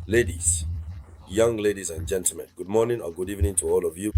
Ladies, young ladies and gentlemen, good morning or good evening to all of you.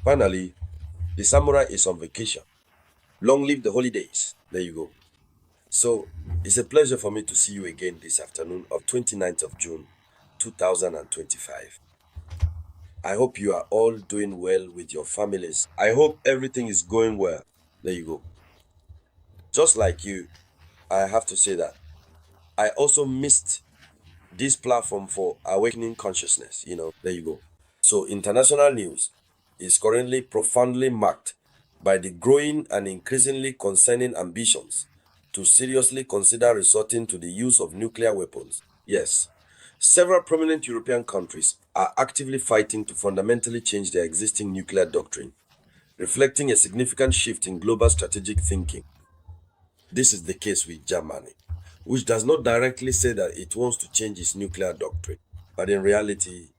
Finally, the samurai is on vacation. Long live the holidays. There you go. So, it's a pleasure for me to see you again this afternoon of 29th of June 2025. I hope you are all doing well with your families. I hope everything is going well. There you go. Just like you, I have to say that I also missed this platform for awakening consciousness. There you go. So, international news is currently profoundly marked by the growing and increasingly concerning ambitions to seriously consider resorting to the use of nuclear weapons. Yes, several prominent European countries are actively fighting to fundamentally change their existing nuclear doctrine, reflecting a significant shift in global strategic thinking. This is the case with Germany, which does not directly say that it wants to change its nuclear doctrine, but in reality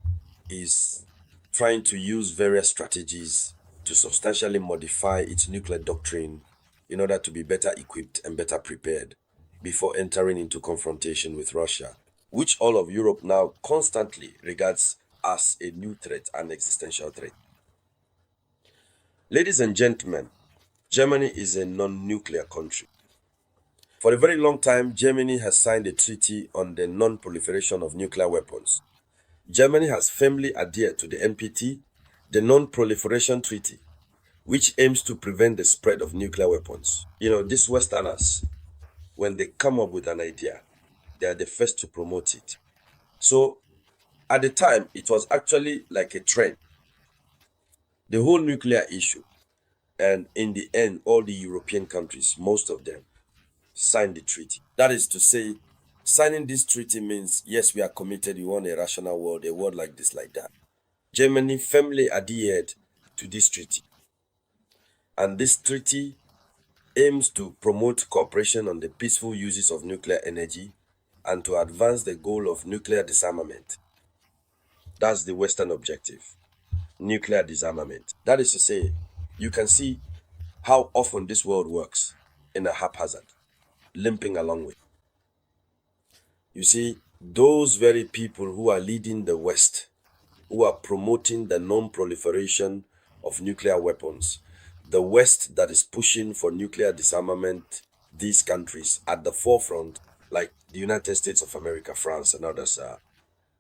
is trying to use various strategies to substantially modify its nuclear doctrine in order to be better equipped and better prepared before entering into confrontation with Russia, which all of Europe now constantly regards as a new threat, an existential threat. Ladies and gentlemen, Germany is a non nuclear country. For a very long time, Germany has signed a treaty on the non proliferation of nuclear weapons. Germany has firmly adhered to the NPT, the Non Proliferation Treaty, which aims to prevent the spread of nuclear weapons. These Westerners, when they come up with an idea, they are the first to promote it. So, at the time, it was actually like a trend, the whole nuclear issue. And in the end, all the European countries, most of them, signed the treaty. That is to say, signing this treaty means, yes, we are committed, we want a rational world, a world like this, like that. Germany firmly adhered to this treaty, and this treaty aims to promote cooperation on the peaceful uses of nuclear energy and to advance the goal of nuclear disarmament. That's the Western objective, nuclear disarmament. That is to say, you can see how often this world works in a haphazard, limping along with. You see, those very people who are leading the West, who are promoting the non proliferation of nuclear weapons, the West that is pushing for nuclear disarmament, these countries at the forefront, like the United States of America, France, and others, are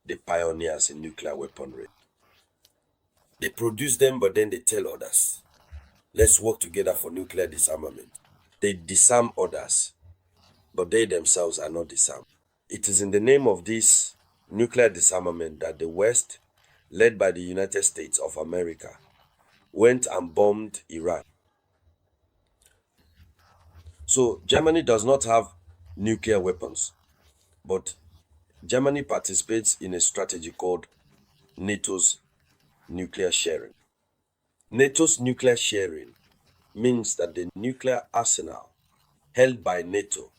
the pioneers in nuclear weaponry. They produce them, but then they tell others, let's work together for nuclear disarmament. They disarm others, but they themselves are not disarmed. It is in the name of this nuclear disarmament that the West, led by the United States of America, went and bombed Iran. So Germany does not have nuclear weapons, but Germany participates in a strategy called NATO's nuclear sharing. NATO's nuclear sharing means that the nuclear arsenal held by NATO,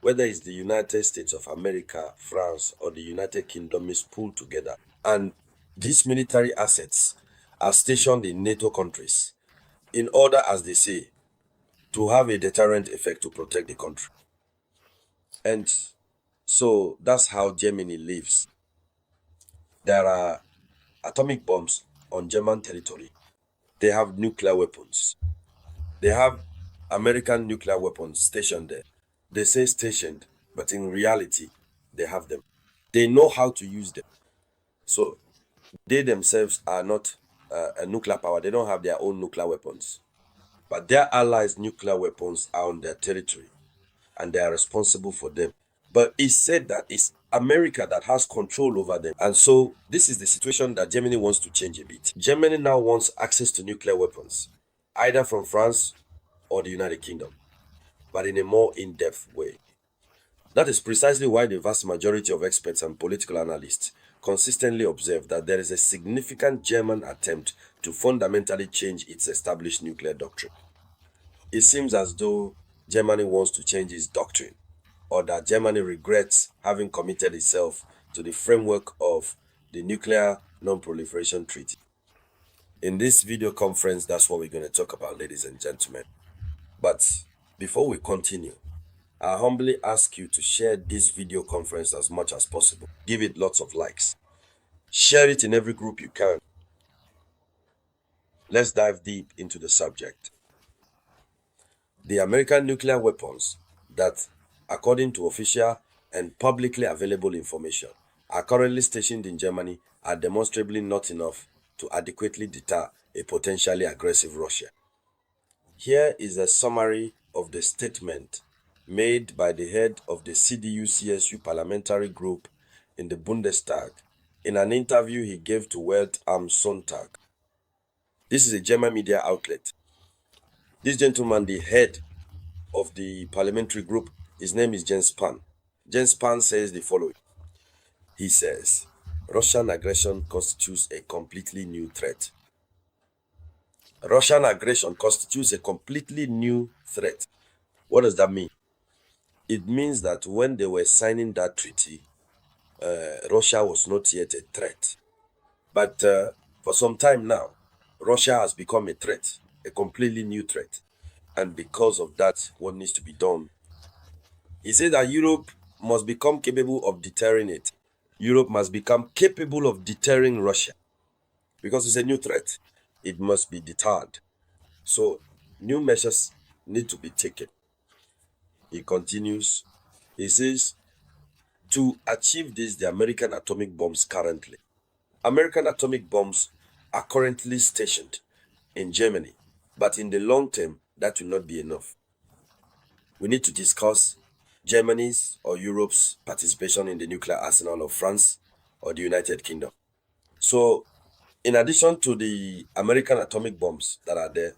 whether it's the United States of America, France, or the United Kingdom, is pooled together. And these military assets are stationed in NATO countries in order, as they say, to have a deterrent effect to protect the country. And so that's how Germany lives. There are atomic bombs on German territory. They have nuclear weapons. They have American nuclear weapons stationed there. They say stationed, but in reality, they have them. They know how to use them. So they themselves are not a nuclear power. They don't have their own nuclear weapons. But their allies' nuclear weapons are on their territory and they are responsible for them. But it's said that it's America that has control over them. And so this is the situation that Germany wants to change a bit. Germany now wants access to nuclear weapons, either from France or the United Kingdom, but in a more in-depth way. That is precisely why the vast majority of experts and political analysts consistently observe that there is a significant German attempt to fundamentally change its established nuclear doctrine. It seems as though Germany wants to change its doctrine, or that Germany regrets having committed itself to the framework of the Nuclear Non-Proliferation Treaty. In this video conference, that's what we're going to talk about, ladies and gentlemen. But before we continue, I humbly ask you to share this video conference as much as possible. Give it lots of likes. Share it in every group you can. Let's dive deep into the subject. The American nuclear weapons that, according to official and publicly available information, are currently stationed in Germany are demonstrably not enough to adequately deter a potentially aggressive Russia. Here is a summary of the statement made by the head of the CDU-CSU parliamentary group in the Bundestag in an interview he gave to Welt am Sonntag. This is a German media outlet. This gentleman, the head of the parliamentary group, his name is Jens Spahn. Jens Spahn says the following. He says, Russian aggression constitutes a completely new threat. Russian aggression constitutes a completely new threat. What does that mean? It means that when they were signing that treaty, Russia was not yet a threat. But for some time now, Russia has become a threat, a completely new threat. And because of that, what needs to be done? He said that Europe must become capable of deterring it. Europe must become capable of deterring Russia. Because it's a new threat, it must be deterred. So new measures need to be taken. He continues, he says, to achieve this, the American atomic bombs currently. American atomic bombs are currently stationed in Germany, but in the long term, that will not be enough. We need to discuss Germany's or Europe's participation in the nuclear arsenal of France or the United Kingdom. So, in addition to the American atomic bombs that are there,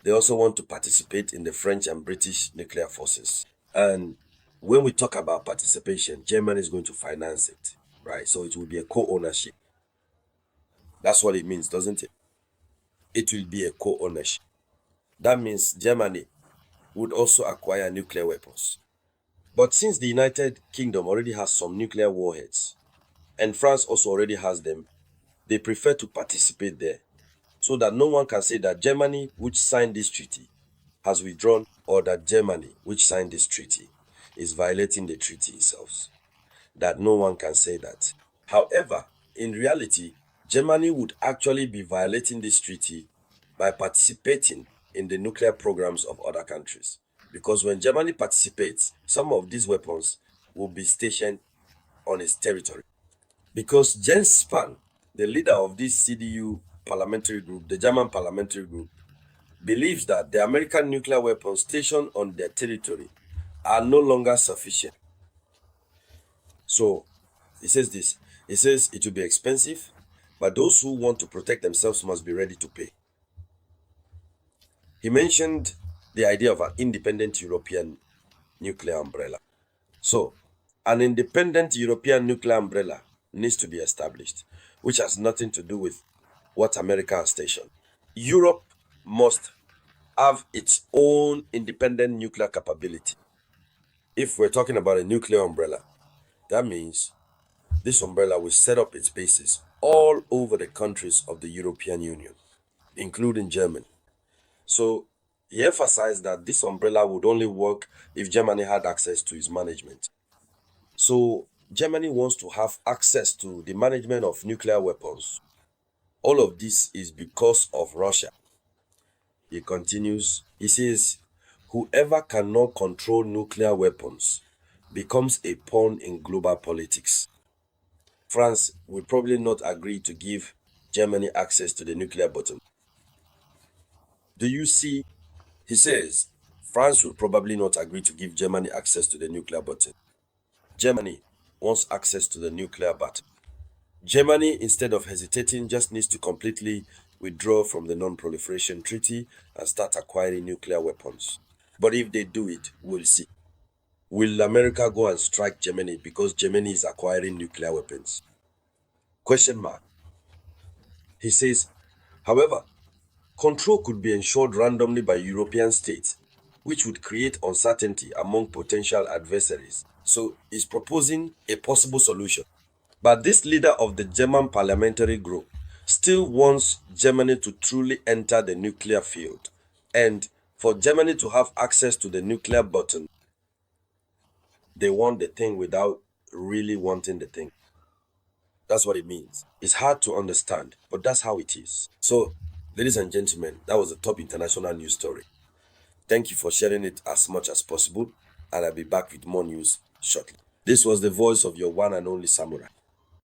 they also want to participate in the French and British nuclear forces. And when we talk about participation, Germany is going to finance it, right? So it will be a co-ownership. That's what it means, doesn't it? It will be a co-ownership. That means Germany would also acquire nuclear weapons. But since the United Kingdom already has some nuclear warheads, and France also already has them, they prefer to participate there, so that no one can say that Germany, which signed this treaty, has withdrawn, or that Germany, which signed this treaty, is violating the treaty itself. That no one can say that. However, in reality, Germany would actually be violating this treaty by participating in the nuclear programs of other countries. Because when Germany participates, some of these weapons will be stationed on its territory. Because Jens Spahn, the leader of this CDU parliamentary group, the German parliamentary group, believes that the American nuclear weapons stationed on their territory are no longer sufficient. So, he says this. He says it will be expensive, but those who want to protect themselves must be ready to pay. He mentioned the idea of an independent European nuclear umbrella. So, an independent European nuclear umbrella needs to be established, which has nothing to do with what America has stationed. Europe must have its own independent nuclear capability. If we're talking about a nuclear umbrella, that means this umbrella will set up its bases all over the countries of the European Union, including Germany. So he emphasized that this umbrella would only work if Germany had access to its management. So Germany wants to have access to the management of nuclear weapons. All of this is because of Russia. He continues, he says, whoever cannot control nuclear weapons becomes a pawn in global politics. France will probably not agree to give Germany access to the nuclear button. Do you see? He says, France will probably not agree to give Germany access to the nuclear button. Germany wants access to the nuclear button. Germany, instead of hesitating, just needs to completely withdraw from the non-proliferation treaty and start acquiring nuclear weapons. But if they do it, we'll see. Will America go and strike Germany because Germany is acquiring nuclear weapons? Question mark. He says, however, control could be ensured randomly by European states, which would create uncertainty among potential adversaries. So he's proposing a possible solution. But this leader of the German parliamentary group still wants Germany to truly enter the nuclear field. And for Germany to have access to the nuclear button, They want the thing without really wanting the thing. That's what it means. It's hard to understand, but that's how it is. So, ladies and gentlemen, that was the top international news story. Thank you for sharing it as much as possible, and I'll be back with more news shortly. This was the voice of your one and only samurai.